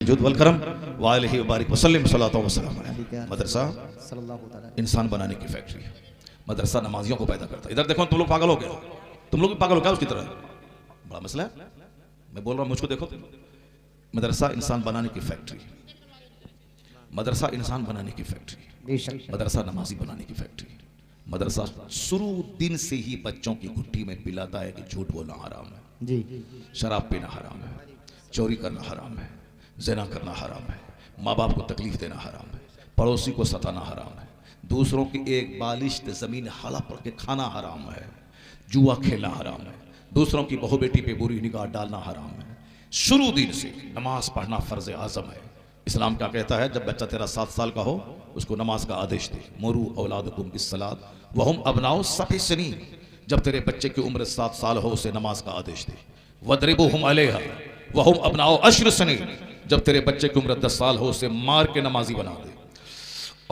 वलकरम वालैहि वबारिक वसल्लम सल्लल्लाहु वसल्लम। मदरसा इंसान बनाने की फैक्ट्री है। मदरसा नमाजियों को पैदा करता है। इधर देखो तुम लोग पागल हो गए, तुम लोग भी पागल हो क्या उसकी तरह? बड़ा मसला है। मैं बोल रहा हूँ, मुझको देखो। मदरसा इंसान बनाने की फैक्ट्री, मदरसा इंसान बनाने की फैक्ट्री, मदरसा नमाजी बनाने की फैक्ट्री। मदरसा शुरू दिन से ही बच्चों की घुट्टी में पिलाता है कि झूठ बोलना हराम है जी, शराब पीना हराम है, चोरी करना हराम है, ज़िना करना हराम है, माँ बाप को तकलीफ देना हराम है, पड़ोसी को सताना हराम है, दूसरों की एक बालिश्त ज़मीन हड़प करके खाना हराम है, जुआ खेलना हराम है, दूसरों की बहू बेटी पे बुरी निगाह डालना हराम है। शुरू दिन से नमाज पढ़ना फ़र्ज़ आज़म है। इस्लाम क्या कहता है? जब बच्चा तेरा 7 साल का हो उसको नमाज का आदेश दे। मुरू औलादकुम बिस्सलात वहुम अबनाउ सब'i सनीन। जब तेरे बच्चे की उम्र 7 साल हो उसे नमाज का आदेश दे। वदरिबुहुम अलैहा वहुम अबनाउ अश्र सनीन। जब तेरे बच्चे की उम्र 10 साल हो उसे मार के नमाजी बना दे।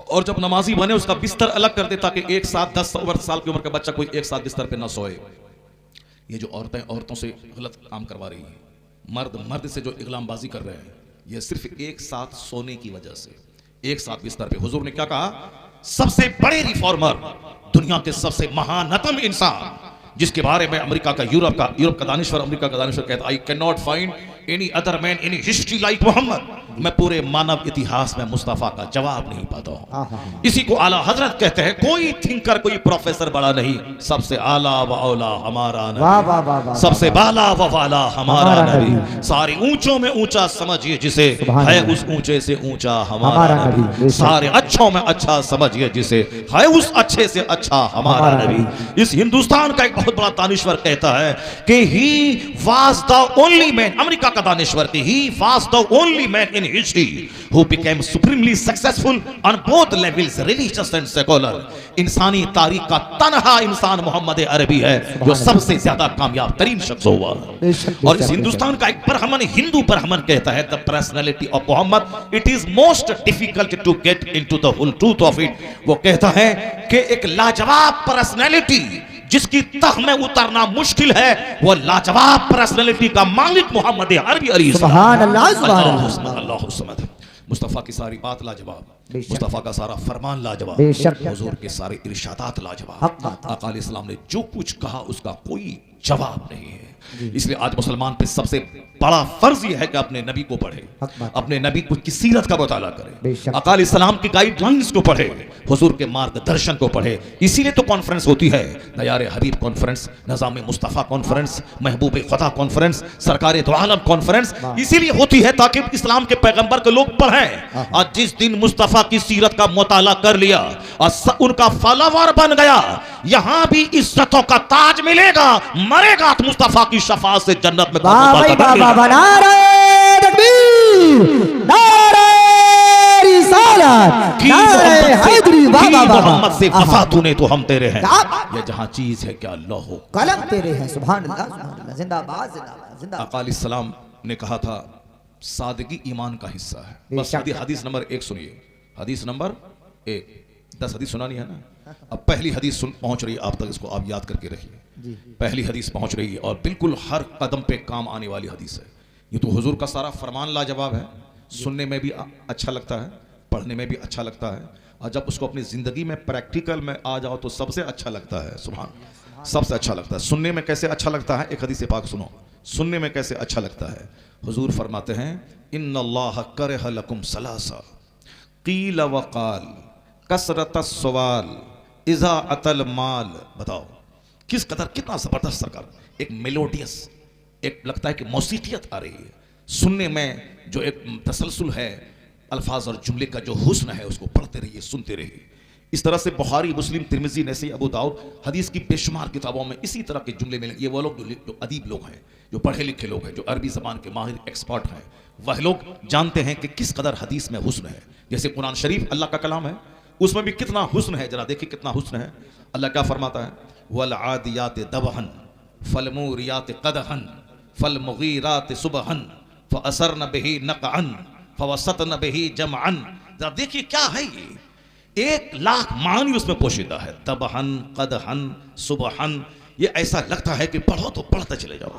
और जब नमाजी बने उसका बिस्तर अलग कर दे ताकि एक साथ 10 साल की उम्र का बच्चा कोई एक साथ बिस्तर पे ना सोए। ये जो औरतें औरतों से गलत काम करवा रही हैं, मर्द मर्द से जो इगलामबाजी कर रहे हैं, ये सिर्फ एक साथ सोने की वजह से, एक साथ बिस्तर पे। हुजूर ने क्या कहा? सबसे बड़े रिफॉर्मर, दुनिया के सबसे महानतम इंसान, जिसके बारे में अमेरिका का यूरोप का दानिश्वर, अमेरिका का दानिश्वर कहता है, I can not find any other man in history like Muhammad. मैं पूरे मानव इतिहास में मुस्तफा का जवाब नहीं पाता हूं। इसी को आला हजरत कहते हैं। कोई थिंकर, कोई प्रोफेसर बड़ा नहीं, सबसे आला व औला हमारा नबी, सबसे बाला व वाला हमारा नबी। सारे ऊंचों में ऊंचा समझिए जिसे, है उस ऊंचे से ऊंचा हमारा नबी। सारे अच्छों में अच्छा समझिए जिसे, है उस अच्छे से अच्छा हमारा नबी। इस हिंदुस्तान का एक बहुत बड़ा दानिश्वर कहता है कि he was the only man, America का दानिश्वर की, he was the only man in history who became supremely successful on both levels, religious and secular. इंसानी तारीख का तनहा इंसान मोहम्मद अरबी है जो सबसे ज्यादा कामयाब तरीन शख्स हुआ। और इस हिंदुस्तान का एक ब्राह्मण, हिंदू ब्राह्मण कहता है, the personality of Muhammad, it is most difficult to get into the whole truth of it. वो कहता है कि एक लाजवाब पर्सनैलिटी जिसकी तह में उतरना मुश्किल है, वो लाजवाब पर्सनैलिटी का मालिक मोहम्मद अरबी अलैहि सलाम। मुस्तफ़ा की सारी बात लाजवाब, मुस्तफ़ा का सारा फरमान लाजवाब, हुजूर के सारे इरशादात लाजवाब। आका अलैहिस्सलाम ने जो कुछ कहा उसका कोई जवाब नहीं है। इसलिए आज मुसलमान पे सबसे बड़ा फर्ज यह है कि अपने नबी को पढ़े, अपने नबी की सीरत का मुताला करे, आका अलैहिस्सलाम की गाइडलाइंस को पढ़े, हुजूर के मार्गदर्शन को पढ़े। इसीलिए तो कॉन्फ्रेंस होती है, नयारे हबीब कॉन्फ्रेंस, निज़ाम मुस्तफ़ा कॉन्फ्रेंस, महबूब खुदा कॉन्फ्रेंस, सरकार दो आलम कॉन्फ्रेंस। इसीलिए होती है ताकि इस्लाम के पैगंबर के लोग पढ़ें। और जिस दिन मुस्तफ़ा की सीरत का मुताला कर लिया और उनका फॉलोवर बन गया, यहां भी इज्जतों का ताज मिलेगा, मरेगा तो मुस्तफ़ा की शफाअत से जन्नत में। मोहम्मद से वफा तूने तो हम तेरे हैं, ये जहां चीज है क्या अल्लाह हो कलम तेरे हैं। सुभान अल्लाह, जिंदाबाद जिंदाबाद। आका अलैहिस्सलाम ने कहा था सादगी ईमान का हिस्सा है। बस हदीस नंबर 1 सुनिए, हदीस नंबर 1। 10 हदीस सुनानी है ना। अब पहली हदीस पहुंच रही है आप तक, इसको आप याद करके रखिए। पहली हदीस पहुंच रही है और बिल्कुल हर कदम पे काम आने वाली हदीस है। ये तो हुजूर का सारा फरमान लाजवाब है, सुनने में भी अच्छा लगता है, पढ़ने में भी अच्छा लगता है, और जब उसको अपनी ज़िंदगी में प्रैक्टिकल में आ जाओ तो सबसे अच्छा लगता है। सुभान, सबसे अच्छा लगता है। सुनने में कैसे अच्छा लगता है? एक हदीस पाक सुनो, सुनने में कैसे अच्छा लगता है। हुजूर फरमाते हैं, इन्नल्लाह करह लकुम सलासा क़ील व क़ाल कसरत सवाल इज़ा अतल माल। बताओ किस कदर, कितना ज़बरदस्त सरकार, एक मेलोडियस, एक लगता है कि मौसीकियत आ रही है सुनने में, जो एक तसलसल है अल्फाज और जुमले का जो हुस्न है, उसको पढ़ते रहिए, सुनते रहिए। इस तरह से बुखारी, मुस्लिम, तिरमिज़ी, नसई, अबू दाऊद, हदीस की बेशुमार किताबों में इसी तरह के जुमले मिले। ये वो लोग जो अदीब लोग हैं, जो पढ़े लिखे लोग हैं, जो अरबी ज़बान के माहिर एक्सपर्ट हैं, वह लोग जानते हैं कि किस कदर हदीस में हुस्न है। जैसे कुरान शरीफ अल्लाह का कलाम है, उसमें भी कितना हुस्न है, जरा देखिए कितना हुस्न है। अल्लाह क्या फरमाता है? वल आदियात दबहन फलमूरियात कदहन फलमुगीरात सुबहन फअसरन बिही नक़अन फवसतन बिही जमअन। जरा देखिए क्या है ये, 1 लाख मानी उसमें पोशीदा है। तबहन, कदहन, सुबहन, ये ऐसा लगता है कि पढ़ो तो पढ़ते चले जाओ,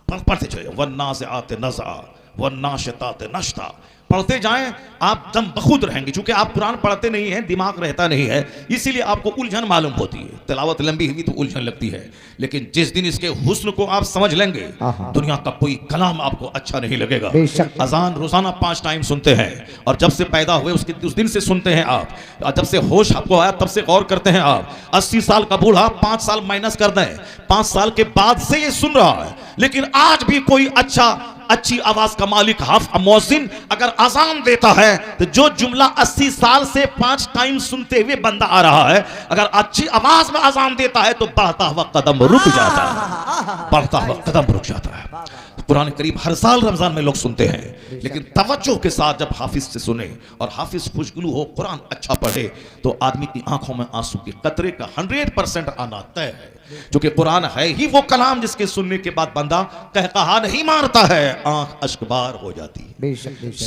पढ़ते चले जाओ। वन्ना से आते नज़ा वन्नाशितात नश्ता, पढ़ते जाएं, आप दम बखुद रहेंगे। चूंकि आप कुरान पढ़ते नहीं हैं, दिमाग रहता नहीं है, इसीलिए आपको उलझन मालूम होती है। तिलावत लंबी हुई तो उलझन लगती है, लेकिन जिस दिन इसके हुस्न को आप समझ लेंगे, दुनिया का कोई कलाम आपको अच्छा नहीं लगेगा। अजान रोजाना 5 टाइम सुनते हैं, और जब से पैदा हुए उस दिन से सुनते हैं आप, जब से होश आपको आया तब से गौर करते हैं आप। 80 साल का बूढ़ा 5 साल माइनस कर दें, 5 साल के बाद से ये सुन रहा है, लेकिन आज भी कोई अच्छी आवाज का मालिक मुअज्जिन अगर अजान देता है, तो जो जुमला 80 साल से 5 टाइम सुनते हुए बंदा आ रहा है, अगर अच्छी आवाज में अजान देता है तो बढ़ता हुआ कदम रुक जाता है, बढ़ता हुआ कदम रुक जाता है। कुरान करीम हर साल रमजान में लोग सुनते हैं, लेकिन तवज्जो के साथ जब हाफिज से सुने और हाफिज खुशगुलू हो, कुरान अच्छा पढ़े, तो आदमी की आंखों में आंसू के कतरे का 100% आना तय है। क्योंकि कुरान है ही वो कलाम जिसके सुनने के बाद बंदा कहकहा नहीं मारता है, आंख अश्कबार हो जाती है,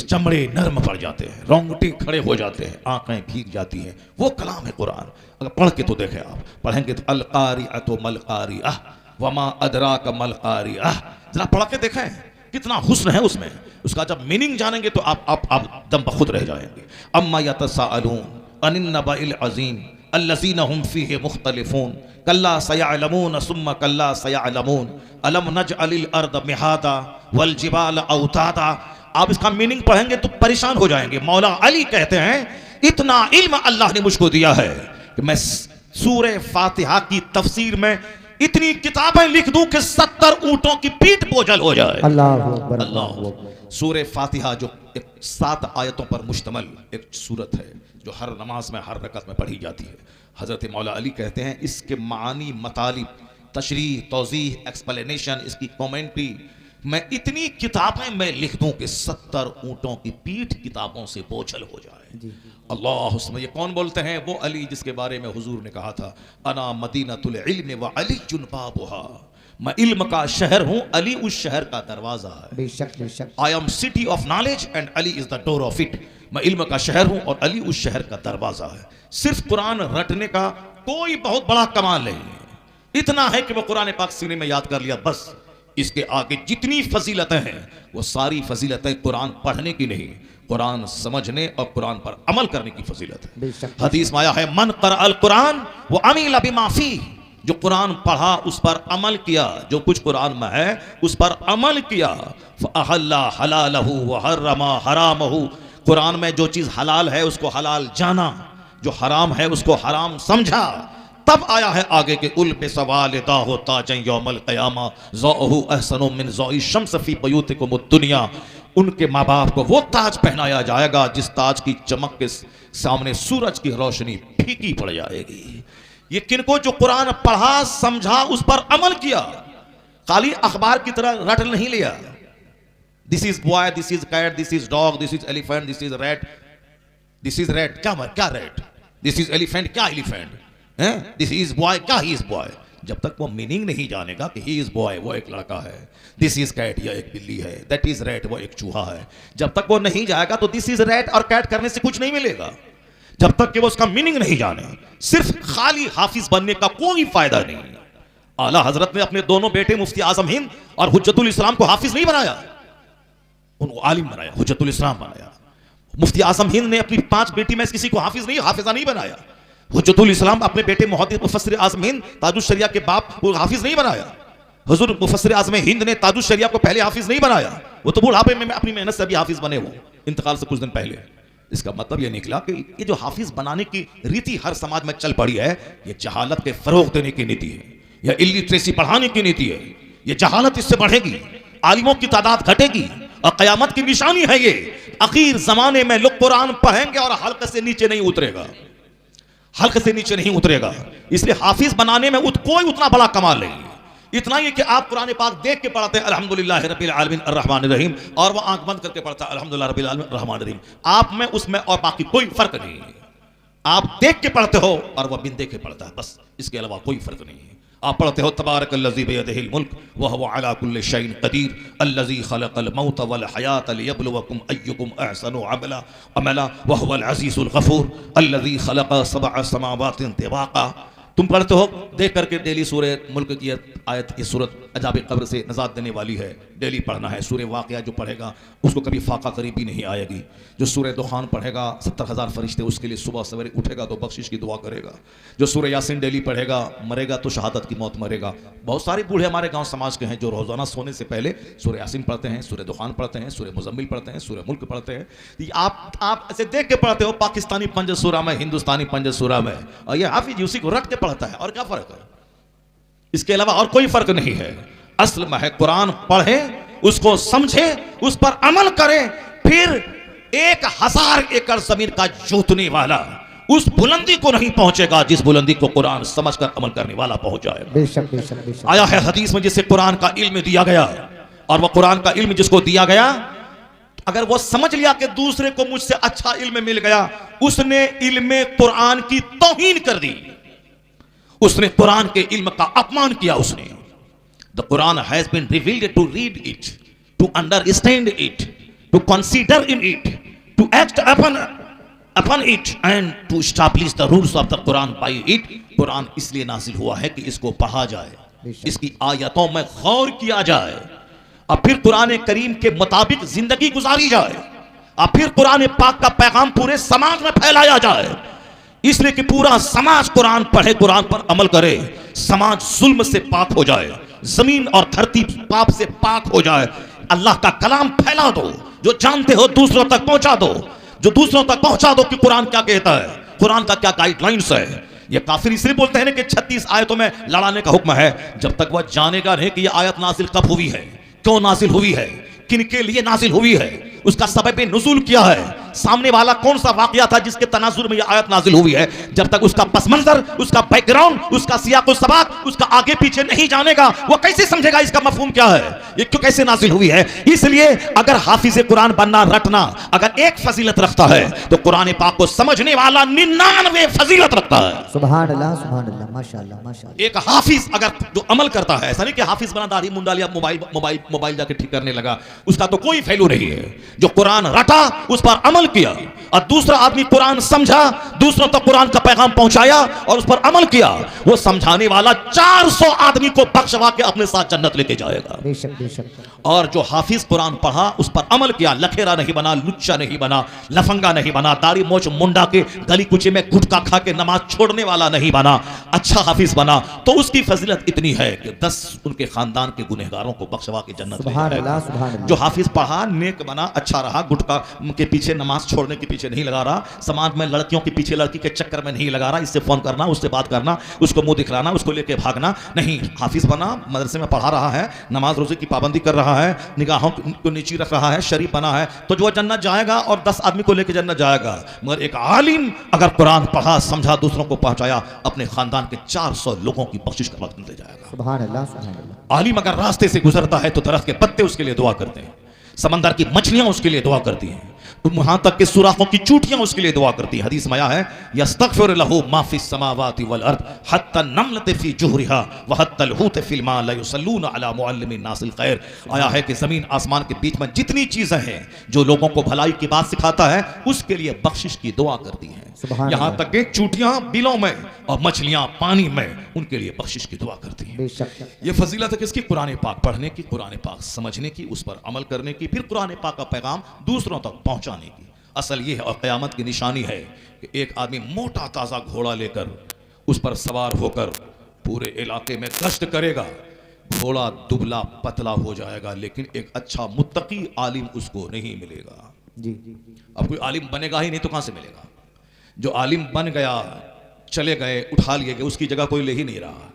चमड़े नर्म पड़ जाते हैं, रोंगटे खड़े हो जाते हैं, आंखें भीग जाती हैं। वो कलाम है कुरान। अगर पढ़ के तो देखें, आप पढ़ेंगे तो अल कारिअतु मल कारिअह वमा अदराक मल कारिअह, जरा पढ़ के देखें कितना हुस्न है उसमें। उसका जब मीनिंग जानेंगे तो आप दम बखुद रह जाएंगे। अम्मा यतसाअलून अनिन नबइल अज़ीम अल्लज़ीना हुम फ़ीहि मुख्तलिफ़ून कल्ला सयअलमून सुम्मा कल्ला सयअलमून अलम नजअलिल अर्द मिहादा वल जिबाल औतादा। आप इसका मीनिंग पढ़ेंगे तो परेशान हो जाएंगे। मौला अली कहते हैं, इतना इल्म अल्लाह ने मुझको दिया है कि मैं सूरह फातिहा की तफसीर में इतनी किताबें लिख दूं कि 70 ऊंटों की पीठ बोझल हो जाए। अल्लाह। सूरह फातिहा जो 7 आयतों पर मुश्तमल एक सूरत है, जो हर नमाज में हर रकत में पढ़ी जाती है। हजरत मौला अली कहते हैं, इसके मानी, मतालिब, तशरीह, तौज़ीह, एक्सप्लेनेशन, इसकी कमेंट्री, मैं इतनी किताबें मैं लिख दूं कि 70 ऊंटों की पीठ किताबों से बोझल हो जाए। अल्लाह। उसमें ये कौन बोलते हैं? वो अली जिसके बारे में हुजूर ने कहा था, अना मदीनतुल इल्म व अलीयुन बाबुहा, मैं इल्म का शहर हूं, अली उस शहर का दरवाजा है। बेशक बेशक। I am city of knowledge and Ali is the door of it. मैं इल्म का शहर हूं और अली उस शहर का दरवाजा है। सिर्फ कुरान रटने का कोई बहुत बड़ा कमाल नहीं है, इतना है कि वो कुरान पाक सीने में याद कर लिया बस। इसके आगे जितनी फजीलतें हैं वो सारी फजीलतें कुरान पढ़ने की नहीं, कुरान समझने और कुरान पर अमल करने की फजीलत है। हदीस में आया है, मन क़रअल कुरान व अमिल बिमा फीह, जो कुरान पढ़ा उस पर अमल किया, जो कुछ कुरान में है उस पर अमल किया, फ़अहल्ला हलालहु व हर्रमा हरामहु, कुरान में जो चीज हलाल है उसको हलाल जाना, जो हराम है उसको हराम समझा। तब आया है आगे के उल पे सवाल दाहो ताजन यौमल क़यामा ज़ौहु अहसनु मिन ज़ौइ शम्स फी बयूतिकुम दुनिया। उनके माँ बाप को वो ताज पहनाया जाएगा जिस ताज की चमक के सामने सूरज की रोशनी फीकी पड़ जाएगी। ये किनको? जो कुरान पढ़ा, समझा, उस पर अमल किया, खाली अखबार की तरह रट नहीं लिया। This is boy, this is cat, this is dog, this is elephant, this is rat, this is rat, क्या रैट, दिस इज एलिफेंट, क्या एलिफेंट, दिस इज बॉय, क्या ही इज बॉय। जब तक वो मीनिंग नहीं जानेगा कि ही इज बॉय, वो एक लड़का है, दिस इज कैट, यह एक बिल्ली है, दैट इज रैट, वो एक चूहा है, जब तक वो नहीं जाएगा तो दिस इज रैट और कैट करने से कुछ नहीं मिलेगा। जब तक कि वो उसका मीनिंग नहीं जाने, सिर्फ खाली हाफिज बनने का कोई फायदा नहीं। आला हजरत ने अपने दोनों बेटे मुफ्ती आजम हिंद और हुज्जतुल इस्लाम को हाफिज नहीं बनाया, उनको आलिम बनाया, हुज्जतुल इस्लाम बनाया। मुफ्ती आजम हिंद ने अपनी 5 बेटी में किसी को हाफिज नहीं, हाफिजा नहीं बनाया। हुज्जतुल इस्लाम अपने बेटे मुहद्दिस मुफस्सिर आज़म हिंद ताजुश शरिया के बाप को हाफिज नहीं बनाया। हुजूर मुफस्सिर आज़म हिंद ने ताजुश शरिया को पहले हाफिज नहीं बनाया, वो तो बुढ़ापे में अपनी मेहनत से अभी हाफिज बने, वो इंतकाल से कुछ दिन पहले। इसका मतलब ये निकला कि ये जो हाफिज बनाने की रीति हर समाज में चल पड़ी है, ये जहालत के फरोग देने की नीति है, यह इल्लिटरेसी बढ़ाने की नीति है। ये जहालत इससे बढ़ेगी, आलिमों की तादाद घटेगी और कयामत की निशानी है ये। आखिर जमाने में लोग कुरान पढ़ेंगे और हल्के से नीचे नहीं उतरेगा, हल्के से नीचे नहीं उतरेगा। इसलिए हाफिज बनाने में कोई उतना बड़ा कमाल नहीं, इतना ही कि आप कुरान पाक देख के पढ़ते हैं अल्हम्दुलिल्लाह रब्बिल आलमीन अर्रहमानिर रहीम, और वो आंख बंद करके पढ़ता है अल्हम्दुलिल्लाह रब्बिल आलमीन अर्रहमानिर रहीम। आप में उसमें और बाकी कोई फर्क नहीं है। आप देख के पढ़ते हो और वह बिन देख के पढ़ता है, बस इसके अलावा कोई फर्क नहीं है। आप पढ़ते हो तबारकल्लज़ी बियदिहिल मुल्क व हुवा अला कुल्लि शैइन क़दीर अल्लज़ी खलक़ल मौत वल हयात लियब्लुवकुम अय्युकुम अहसनु अमला व हुवल अज़ीज़ुल गफ़ूर अल्लज़ी खलक़ सबअ समावातिन तिबाक़ा। तुम पढ़ते हो देख करके डेली सूरह मुल्क की आयत, ये सूरत अजाब कब्र से नजात देने वाली है, डेली पढ़ना है। सूरह वाक़िया जो पढ़ेगा उसको कभी फाका करीबी नहीं आएगी। जो सूरह दुखान पढ़ेगा 70,000 फरिश्ते उसके लिए सुबह सवेरे उठेगा तो बख्शिश की दुआ करेगा। जो सूरह यासीन डेली पढ़ेगा मरेगा तो शहादत की मौत मरेगा। बहुत सारे बूढ़े हमारे गाँव समाज के हैं जो रोजाना सोने से पहले सूरह यासीन पढ़ते हैं, सूरह दुखान पढ़ते हैं, सूरह मुज़म्मिल पढ़ते हैं, सूरह मुल्क पढ़ते हैं। आप ऐसे देख के पढ़ते हो, पाकिस्तानी पंज सूरा में, हिंदुस्तानी पंज सूरा में, और ये हाफिज उसी को रख के पढ़ता है। और क्या फर्क है? इसके अलावा और कोई फर्क नहीं है। असल में है कुरान पढ़े, उसको समझे, उस पर अमल करे, फिर 1000 एकड़ जमीन का जोतने वाला उस बुलंदी को नहीं पहुंचेगा जिस बुलंदी को कुरान समझकर अमल करने वाला पहुंच जाएगा। बेशक बेशक बेशक। आया है हदीस में जिसे कुरान का इल्म दिया गया, और वह कुरान का इल्म जिसको दिया गया, अगर वो समझ लिया कि दूसरे को मुझसे अच्छा इल्म मिल गया, उसने इल्म कुरान की तौहीन कर दी, उसने कुरान के इल्म का अपमान किया। उसने the Quran has been revealed to read it, to understand it, to consider in it, to act upon it and to establish the rules of the Quran by it। Quran इसलिए नाजिल हुआ है कि इसको पढ़ा जाए, इसकी आयतों में गौर किया जाए, और फिर कुरान करीम के मुताबिक जिंदगी गुजारी जाए, और फिर कुरान पाक का पैगाम पूरे समाज में फैलाया जाए। इसलिए कि पूरा समाज कुरान पढ़े, कुरान पर अमल करे, समाज जुल्म से पाक हो जाए, जमीन और धरती पाप से पाक हो जाए। अल्लाह का कलाम फैला दो, जो जानते हो दूसरों तक पहुंचा दो, जो दूसरों तक पहुंचा दो कि कुरान क्या कहता है, कुरान का क्या गाइडलाइंस है। ये काफिर इसलिए बोलते हैं ना कि 36 आयतों में लड़ाने का हुक्म है, जब तक वह जानेगा नहीं कि यह आयत नाजिल कब हुई है, क्यों नाजिल हुई है, किन के लिए नाजिल हुई है, उसका सबब नुज़ूल क्या है, सामने वाला कौन सा वाकया था जिसके तनाजुर में यह आयत नाजिल हुई है। जब तक उसका पस मंजर, उसका बैकग्राउंड, उसका सियाक़ व सबाक़, उसका आगे पीछे नहीं जानेगा, वो कैसे समझेगा इसका मफहूम क्या है, ये क्यों कैसे नाजिल हुई है। इसलिए अगर हाफिज़ कुरान बनना, रटना अगर एक फजीलत रखता है तो कुरान पाक को समझने वाला 99 फजीलत रखता है। सुभान अल्लाह माशाअल्लाह माशाअल्लाह। एक हाफिज अगर जो अमल करता है, ऐसा नहीं कि हाफिज बना दाढ़ी मुंडा लिया, मोबाइल जाके ठीक करने लगा, उसका तो कोई वैल्यू नहीं है। जो कुरान रटा, उस पर अमल किया, और दूसरा आदमी कुरान समझा, दूसरों तक कुरान का पैगाम पहुंचाया और उस पर अमल किया, वो समझाने वाला 400 आदमी को बख्शवा के अपने साथ जन्नत लेके जाएगा। बेशक बेशक। और जो हाफिज कुरान पढ़ा, उस पर अमल किया, लखेरा नहीं बना, लुच्चा नहीं बना, लफंगा नहीं बना, दाढ़ी मोच मुंडा के गली कुचे में गुटखा खा के नमाज छोड़ने वाला नहीं बना, अच्छा हाफिज बना, तो उसकी फजीलत इतनी है कि 10 उनके खानदान के गुनहगारों को बख्शवा के जन्नत ले जाएगा। जो हाफिज पढ़ा, नेक बना, अच्छा रहा, गुटखा के पीछे, नमाज छोड़ने के पीछे नहीं लगा रहा, समाज में लड़कियों के पीछे, लड़की के चक्कर में नहीं लगा रहा, इससे फोन करना, उससे बात करना, उसको मुंह दिखलाना, उसको लेके भागना नहीं, हाफिज बना, मदरसे में पढ़ा रहा है, नमाज रोजे की पाबंदी कर रहा है, निगाहों को नीची रख रहा है, शरीफ बना है, तो जो जन्नत जाएगा और 10 आदमी को लेकर जन्नत जाएगा। मगर एक आलिम अगर कुरान पढ़ा, समझा, दूसरों को पहुंचाया, अपने खानदान के 400 लोगों की बख्शिश का वक्त मिल जाएगा। सुभान अल्लाह सुभान अल्लाह। आलिम अगर रास्ते से गुजरता है तो दरख्त के पत्ते उसके लिए दुआ करते हैं, समंदर की मछलियां उसके लिए दुआ करती हैं, वहां तक के सुराखों की चूटियां उसके लिए दुआ करती हैं। हदीस में आया है, यस्तगफिर लहू मा फिस समावाति वल अर्द हत्ता नमलत फी जुहरिहा व हत्ता अलहूत फिल मा ला युसल्लून अला मुअल्लिमिन नासिल खैर। आया है कि जमीन आसमान के बीच में जितनी चीजें हैं जो लोगों को भलाई की बात सिखाता है, उसके लिए बख्शिश की दुआ करती हैं। यहां तक कि चूटियां बिलों में और मछलियां पानी में, उनके लिए बख्शिश की दुआ करती हैं। ये फजीलत है किसकी? कुरान पाक पढ़ने की, कुरान पाक समझने की, उस पर अमल करने की, फिर कुरान पाक का पैगाम दूसरों तक पहुंचाने की। असल ये है और क़यामत की निशानी है कि एक आदमी मोटा ताज़ा घोड़ा लेकर उस पर सवार होकर पूरे इलाके में गश्त करेगा। घोड़ा दुबला पतला हो जाएगा, लेकिन एक अच्छा मुत्तकी आलिम उसको नहीं मिलेगा। जी। अब कोई आलिम बनेगा ही नहीं तो कहां से मिलेगा? जो आलिम बन गया, चले गए, उठा लिए गए, उसकी जगह कोई ले ही नहीं रहा।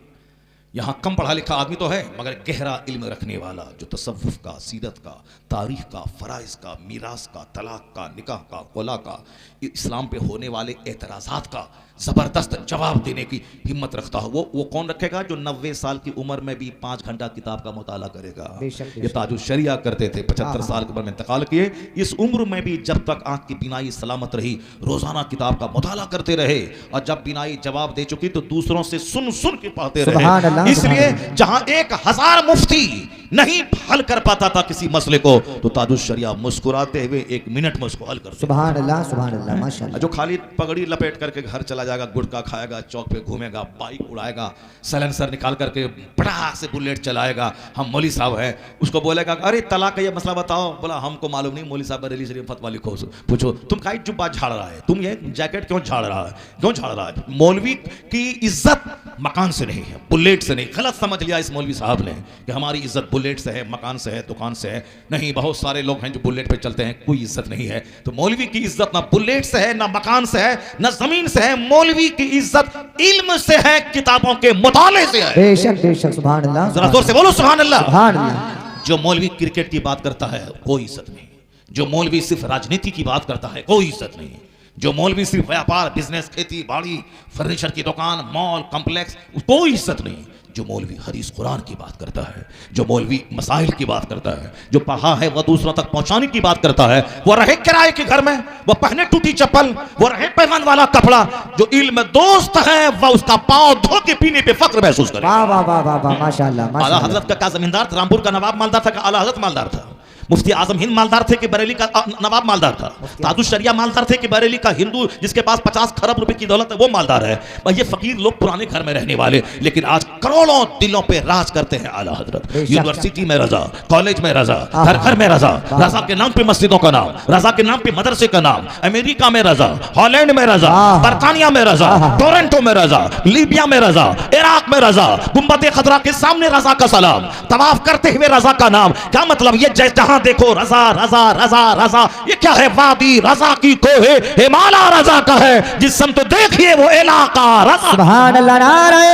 यहाँ कम पढ़ा लिखा आदमी तो है, मगर गहरा इल्म रखने वाला, जो तसव्वुफ का, सीरत का, तारीख का, फ़राइज़ का, मीरास का, तलाक का, निकाह का, खुला का, इस्लाम पे होने वाले एतराज़ात का ज़बरदस्त जवाब देने की हिम्मत रखता हो, वो कौन रखेगा? जो 90 साल की उम्र में भी 5 घंटा किताब का मुताला करेगा। ये ताजुल शरिया करते थे, 75 साल की उम्र में इंतकाल किए। इस उम्र में भी जब तक आँख की बीनाई सलामत रही, रोज़ाना किताब का मुताला करते रहे, और जब बीनाई जवाब दे चुकी तो दूसरों से सुन सुन के पढ़ते रहे। इसलिए जहां 1000 मुफ्ती नहीं हल कर पाता था किसी मसले को तो ताजुश शरिया मुस्कुराते हुए 1 मिनट में उसको हल कर देता। सुभान अल्लाह माशाअल्लाह। जो खाली पगड़ी लपेट करके घर चला जाएगा, गुटखा खाएगा, चौक पे घूमेगा, बाइक उड़ाएगा, सैलेंसर निकाल करके पटाख से बुलेट चलाएगा, हम मौली साहब हैं, उसको बोलेगा अरे तलाक का ये मसला बताओ, बोला हमको मालूम नहीं, मौली साहब बरेली शरीफ फतवा लिखो, पूछो तुम काई जुब्बा झाड़ रहा है, तुम ये जैकेट क्यों झाड़ रहा है, क्यों झाड़ रहा है? मौलवी की इज्जत मकान से नहीं है, बुलेट से नहीं। गलत समझ लिया इस मौलवी साहब ने कि हमारी इज्जत बुलेट से है, मकान से है, दुकान से है। नहीं, बहुत सारे लोग हैं जो बुलेट पे चलते हैं, कोई इज्जत नहीं है। तो मौलवी की इज्जत ना बुलेट से है, ना मकान से है, ना जमीन से है। मौलवी की इज्जत इल्म से है, किताबों के मुताले से है। बेशक सुभान अल्लाह। जरा जोर से बोलो सुभान अल्लाह। सुभान अल्लाह। जो मौलवी क्रिकेट की बात करता है कोई इज्जत नहीं। जो मौलवी सिर्फ राजनीति की बात करता है कोई इज्जत नहीं। जो मौलवी सिर्फ व्यापार, बिजनेस, खेती बाड़ी, फर्नीचर की दुकान, मॉल, कॉम्प्लेक्स, कोई इज्जत नहीं। जो मौलवी हदीस कुरान की बात करता है, जो मौलवी मसाइल की बात करता है, जो पढ़ा है वह दूसरों तक पहुंचाने की बात करता है, वो रहे किराए के घर में, वो पहने टूटी चप्पल, वो रहे पैमान वाला कपड़ा, जो इल्म दोस्त है वह उसका पांव धो के पीने पे फक्र महसूस करे। वाह वाह वाह वाह वाह माशाअल्लाह। आला हजरत का क्या जमींदार था? रामपुर का नवाब मालदार था, आला हजरत मालदार था? मुफ्ती आजम हिंद मालदार थे कि बरेली का नवाब मालदार था? ताजुश शरिया मालदार थे कि बरेली का हिंदू जिसके पास 50 खरब रुपए की दौलत है वो मालदार है? ये फकीर लोग पुराने घर में रहने वाले, लेकिन आज करोड़ों दिलों पे राज करते हैं आला हजरत। यूनिवर्सिटी में रजा, कॉलेज में रजा, हर घर में रजा, रजा के नाम पे मस्जिदों का नाम, रजा के नाम पे मदरसे का नाम, अमेरिका में रजा, हॉलैंड में रजा, बरतानिया में रजा, टोरंटो में रजा, लीबिया में रजा, इराक में रजा, गुंबद खदरा के सामने रजा का सलाम, तवाफ करते हुए रजा का नाम। क्या मतलब? ये जहां देखो रजा रजा रजा रजा। ये क्या है? वादी रजा की कोहे हिमाला रजा का है, जिस सम तो देखिए वो इलाका रजा। सुभान अल्लाह। नारे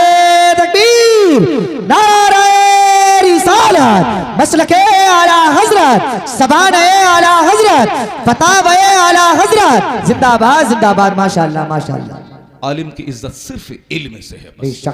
तकबीर, नारे रिसालत, मसलके आला हजरत, ज़बाने आला हजरत, फतावे आला हजरत, जिंदाबाद जिंदाबाद। माशाअल्लाह माशाअल्लाह। आलिम की इज्जत सिर्फ इल्म से है, बस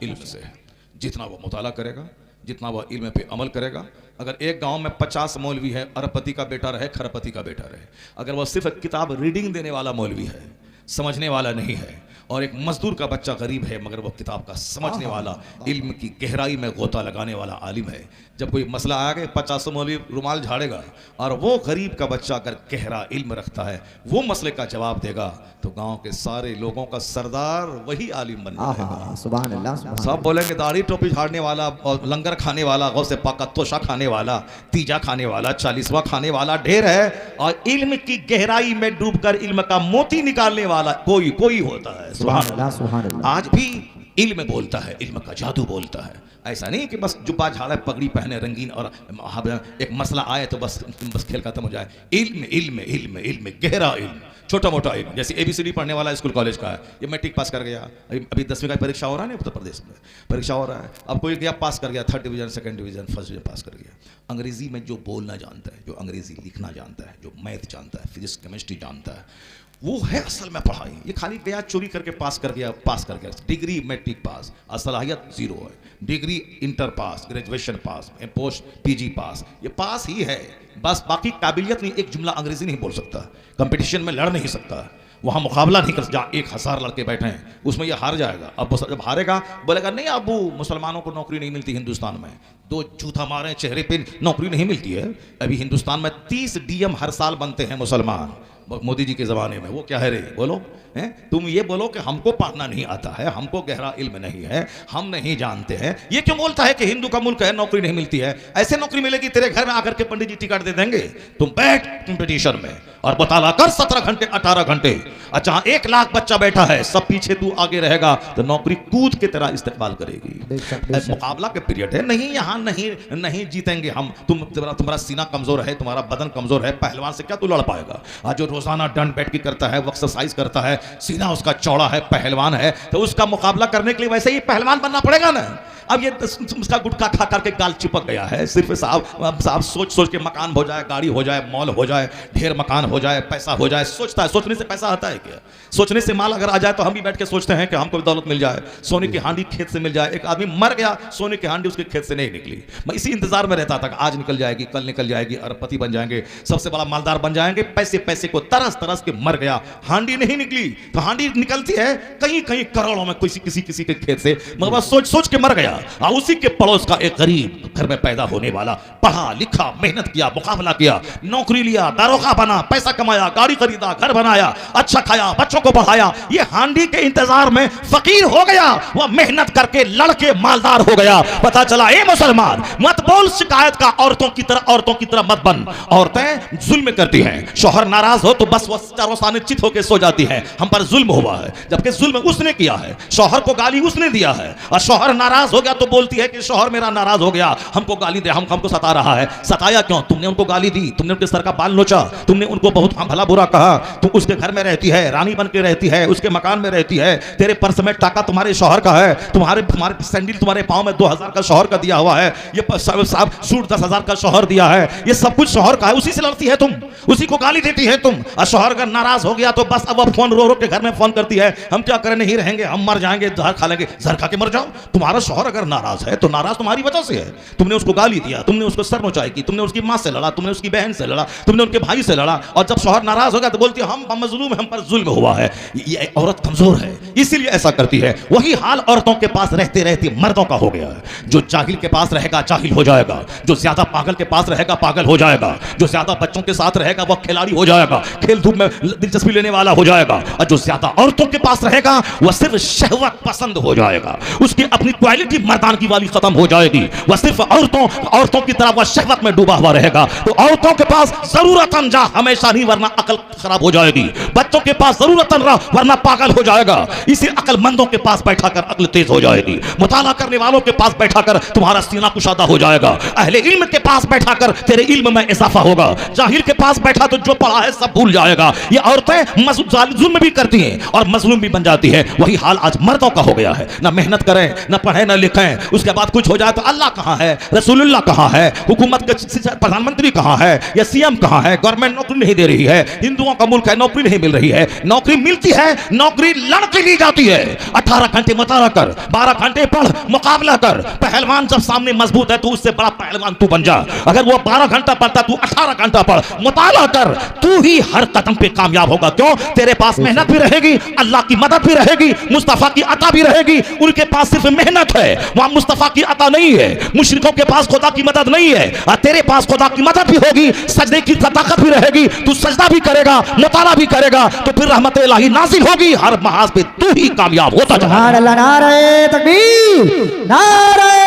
इल्म से है। जितना वो मुताला करेगा, जितना वह इल्म पे अमल करेगा। अगर एक गांव में 50 मौलवी है, अरबपति का बेटा रहे, खरबपति का बेटा रहे, अगर वह सिर्फ किताब रीडिंग देने वाला मौलवी है, समझने वाला नहीं है, और एक मजदूर का बच्चा गरीब है मगर वह किताब का समझने वाला, इल्म की गहराई में गोता लगाने वाला आलिम है, जब कोई मसला आ गया 50 मौलवी रुमाल झाड़ेगा और वो गरीब का बच्चा अगर गहरा इल्म रखता है, वो मसले का जवाब देगा, तो गांव के सारे लोगों का सरदार वही आलिम बन जाएगा। सुभान अल्लाह। सब बोलेंगे दाढ़ी टोपी झाड़ने वाला और लंगर खाने वाला, गौसे पाक का तोशा खाने वाला, तीजा खाने वाला, 40वां खाने वाला ढेर है, और इल्म की गहराई में डूबकर इल्म का मोती निकालने वाला कोई कोई होता है। सुभान अल्लाह। सुभान अल्लाह। आज भी इल्म बोलता है, इल्म का जादू बोलता है। ऐसा नहीं कि बस जुब्बा झाड़ा, पगड़ी पहने, रंगीन, और एक मसला आए तो बस खेल खत्म हो जाए। इल्म इल्म इल्म इल्म, गहरा इल्म, छोटा मोटा इल्म। जैसे ABCD पढ़ने वाला स्कूल कॉलेज का है, ये मैट्रिक पास कर गया, अभी 10वीं का परीक्षा हो रहा है ना उत्तर प्रदेश में, परीक्षा हो रहा है, अब कोई गया पास कर गया, 3rd division, 2nd division, 1st division pass कर गया। अंग्रेजी में जो बोलना जानता है, जो अंग्रेजी लिखना जानता है, जो मैथ जानता है, फिजिक्स केमिस्ट्री जानता है, वो है असल में पढ़ाई। ये खाली गया चोरी करके पास कर गया, डिग्री मैट्रिक पास, असलाहियत 0 है, degree inter pass, graduation pass, post PG पास, ये पास ही है बस, बाकी काबिलियत नहीं। एक जुमला अंग्रेजी नहीं बोल सकता, कंपटीशन में लड़ नहीं सकता, वहाँ मुकाबला नहीं कर सकता। जहाँ 1000 लड़के बैठे हैं उसमें ये हार जाएगा। अब जब हारेगा बोलेगा नहीं अबू मुसलमानों को नौकरी नहीं मिलती हिंदुस्तान में, 2 जूता मारे चेहरे पे, नौकरी नहीं मिलती है। अभी हिंदुस्तान में 30 DM हर साल बनते हैं मुसलमान, मोदी जी के ज़माने में। वो क्या है रे? बोलो हैं? तुम ये बोलो कि हमको पढ़ना नहीं आता है, हमको गहरा इल्म नहीं है, हम नहीं जानते हैं। ये क्यों बोलता है कि हिंदू का मुल्क है, नौकरी नहीं मिलती है? ऐसे नौकरी मिलेगी तेरे घर में आकर के पंडित जी टिकट दे देंगे, तुम बैठ कंपटीशन में और मुताला कर 17 घंटे 18 घंटे। अच्छा 1 लाख बच्चा बैठा है, सब पीछे तू आगे रहेगा, तो नौकरी कूद के तरह इस्तेमाल करेगी। मुकाबला के पीरियड है, नहीं यहाँ नहीं जीतेंगे हम। तुम्हारा सीना कमजोर है, तुम्हारा बदन कमजोर है, पहलवान से क्या तू लड़ पाएगा? आज जो रोजाना दंड बैठ की करता है, वो एक्सरसाइज करता है, सीना उसका चौड़ा है, पहलवान है, तो उसका मुकाबला करने के लिए वैसे ही पहलवान बनना पड़ेगा ना। अब ये उसका गुटखा खा करके गाल चिपक गया है, सिर्फ साहब सोच के मकान हो जाए, गाड़ी हो जाए, मॉल हो जाए, ढेर मकान हो जाए, पैसा हो जाए, सोचता है। सोचने से पैसा आता है क्या? सोचने से माल अगर आ जाए तो हम भी बैठ के सोचते हैं कि हमको भी दौलत मिल जाए, सोने की हांडी खेत से मिल जाए। एक आदमी मर गया, सोने की हांडी उसके खेत से नहीं निकली। निकली। मैं इसी इंतजार में रहता था कि आज निकल जाएगी, कल निकल जाएगी, अरबपति बन जाएंगे, सबसे बड़ा मालदार बन जाएंगे। पैसे पैसे को तरस तरस के मर गया। हांडी नहीं निकली। तो हांडी निकलती है कहीं कहीं करोड़ों में, किसी किसी के खेत से, मगर सोच सोच के मर गया। और उसी के पड़ोस का एक गरीब घर में पैदा होने वाला, पढ़ा लिखा, मेहनत किया, मुकाबला किया, नौकरी लिया, दारोगा बना, पैसा कमाया, गाड़ी खरीदा, घर बनाया, अच्छा खाया, बच्चों को पढ़ाया। ये हांडी के इंतजार में फकीर हो गया। वह मेहनत करके लड़के मालदार हो गया। पता चला ए मुसलमान, मत बोल शिकायत का, औरतों की तरह मत बन। औरतें जुल्म करती हैं। शौहर नाराज हो तो बस वो चारों सामने चित होकर सो जाती है, हम पर जुल्म हुआ है, जबकि जुल्म उसने किया है। शौहर को गाली उसने दिया है, और शौहर नाराज हो गया तो बोलती है कि शौहर मेरा नाराज हो गया, हमको गाली दे, हमको सता रहा है। सताया क्यों? तुमने उनको गाली दी, तुमने उनके सर का बाल नोचा, तुमने उनको बहुत भला बुरा कहा। तुम उसके घर में रहती है, रानी बन के रहती है, उसके मकान में रहती है, तेरे पर्स में टाका तुम्हारे शौहर का है, तुम्हारे सैंडल तुम्हारे पाँव में 2000 का शौहर का दिया हुआ है, ये सूट 10,000 का शौहर दिया है, ये सब कुछ शौहर का है। उसी से लड़ती है तुम, उसी को गाली देती है तुम। और शौहर अगर नाराज हो गया तो बस अब वो फोन रो रो के घर में फोन करती है, हम क्या करें, नहीं रहेंगे, हम मर जाएंगे, जहर खा लेंगे। जहर खा के मर जाओ। तुम्हारा शौहर अगर नाराज है तो नाराज तुम्हारी वजह से है। तुमने उसको गाली दिया, तुमने उसको सर नोचाई की, तुमने उसकी माँ से लड़ा, तुमने उसकी बहन से लड़ा, तुमने उनके भाई से लड़ा। और जब शौहर नाराज हो गया तो बोलती है हम मजलूम, हम पर जुल्म हुआ है। ये औरत कमजोर है, इसीलिए ऐसा करती है। वही हाल औरतों के पास रहते रहते मर्दों का हो गया है। जो जाहिल के पास रहेगा जाहिल हो जाएगा, जो ज्यादा पागल के पास रहेगा पागल हो जाएगा, जो ज्यादा बच्चों के साथ रहेगा वह खिलाड़ी हो जाएगा, खेल धूप में दिलचस्पी लेने वाला हो जाएगा। और जो ज्यादा औरतों के पास रहेगा वह सिर्फ शहवत पसंद हो जाएगा, उसकी अपनी क्वालिटी मर्दानगी वाली खत्म हो जाएगी। वह सिर्फ औरतों की तरह वह शहवत में डूबा हुआ रहेगा। तो औरतों के पास जरूरतन जा हमेशा नहीं, वरना अकल खराब हो जाएगी। बच्चों के पास जरूरतन रह, वरना पागल हो जाएगा। इसी अकलमंदों के पास बैठा कर अकल तेज हो जाएगी। मुताला करने वालों के पास बैठा कर तुम्हारा सीना कुशादा हो जाएगा। अहले इल्म के पास बैठा कर तेरे इल्म में इजाफा होगा। जाहिल के पास बैठा तो जो पढ़ा है सब भूल जाएगा। ये औरतें जुल्म भी करती हैं और मजलूम भी बन जाती है। वही हाल आज मर्दों का हो गया है। ना मेहनत करें, ना पढ़े, ना लिखें, उसके बाद कुछ हो जाए तो अल्लाह कहाँ है, रसूलुल्लाह कहाँ है, हुकूमत के प्रधानमंत्री कहाँ है, या सीएम कहाँ है, गवर्नमेंट नौकरी नहीं दे रही है, हिंदुओं का मुल्क है, नौकरी नहीं मिल रही है। नौकरी मिलती है, नौकरी लड़के ली जाती है। 18 घंटे मुताला कर, 12 घंटे पढ़, मुकाबला कर। पहलवान जब सामने मजबूत है तो उससे बड़ा पहलवान तू बन जा। अगर वो 12 घंटा पढ़ता, तू 18 घंटा पढ़, मुताला कर, तू ही हर कदम पे कामयाब होगा। क्यों? तेरे पास मेहनत भी रहेगी, अल्लाह की मदद भी रहेगी, मुस्तफा की अता भी रहेगी। उनके पास सिर्फ मेहनत है, वहां मुस्तफा की अता नहीं है। मुशरिकों के पास खुदा की मदद नहीं है, और तेरे पास खुदा की मदद भी होगी, सजदे की ताकत भी रहेगी, तू सजदा भी करेगा, मुताला भी करेगा, तो फिर रहमत इलाही नाज़िल होगी। हर महाज पे तू ही कामयाब होता जाएगा। नारे तकबीर, नारे